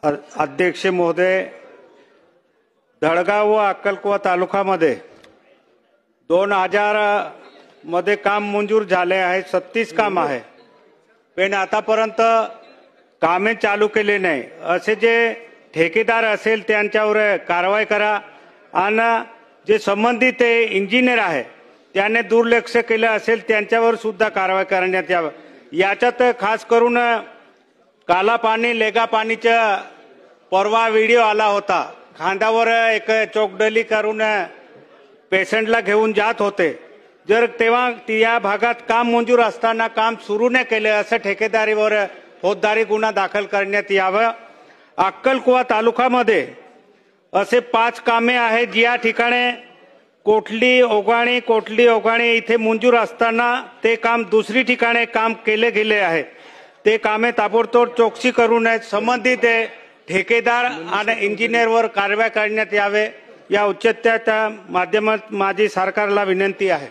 अध्यक्ष महोदय, धडगाव व अक्कलकुवा तालुक्यामध्ये 2000 मध्ये काम मंजूर झाले आहे। 36 काम आहे, पण आतापर्यंत कामे चालू केले नाही। असे जे ठेकेदार असेल त्यांच्यावर कारवाई करा आणि जे संबंधित इंजिनियर आहे त्याने दुर्लक्ष केले असेल त्यांच्यावर सुद्धा कारवाई करण्यात यावी। याच्यात खास करून काला पाणी लेगा पाणीचा परवा व्हिडिओ आला होता। खांद्यावर एक चोकडली करून पेशंटला घेऊन जात होते। जर तेव्हा या भागात काम मंजूर असताना काम सुरू न केले असं ठेकेदारीवर फौजदारी गुन्हा दाखल करण्यात यावा। अक्कलकुवा तालुक्यामध्ये असे 5 कामे आहेत ज्या ठिकाणी कोटली ओगाणी इथे मंजूर असताना ते काम दुसरी ठिकाणी काम केले गेले आहे। ते कामे ताबडतोब चौकशी करून संबंधित ठेकेदार आणि इंजिनियरवर कारवाई करण्यात यावे। या उच्चत्याच्या माध्यमात माझी सरकारला विनंती आहे।